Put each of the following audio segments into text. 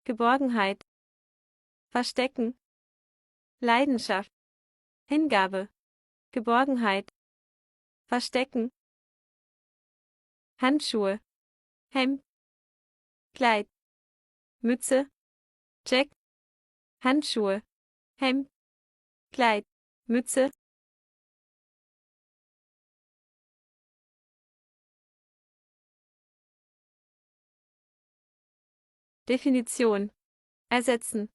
Geborgenheit, verstecken, Leidenschaft, Hingabe, Geborgenheit, verstecken, Handschuhe, Hemd, Kleid, Mütze, Check, Handschuhe, Hemd, Kleid, Mütze. Definition: ersetzen,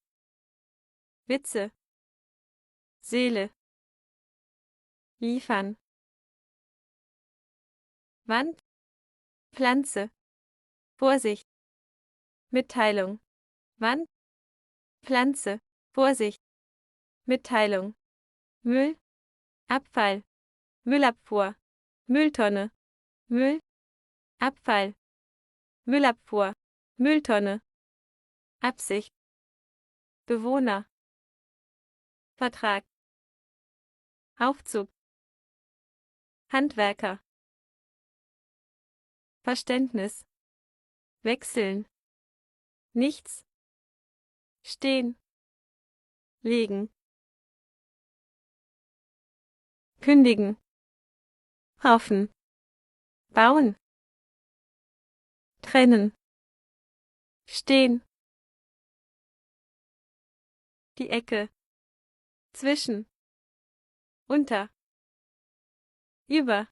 Witze, Seele, liefern, Wand, Pflanze, Vorsicht, Mitteilung, Wand, Pflanze, Vorsicht, Mitteilung, Müll, Abfall, Müllabfuhr, Mülltonne, Müll, Abfall, Müllabfuhr, Mülltonne, Absicht, Bewohner, Vertrag, Aufzug, Handwerker, Verständnis, wechseln, nichts, stehen, legen, kündigen, hoffen, bauen, trennen, stehen, die Ecke, zwischen, unter, über,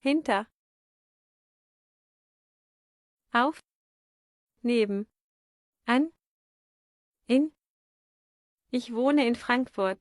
hinter, auf, neben, an, in. Ich wohne in Frankfurt.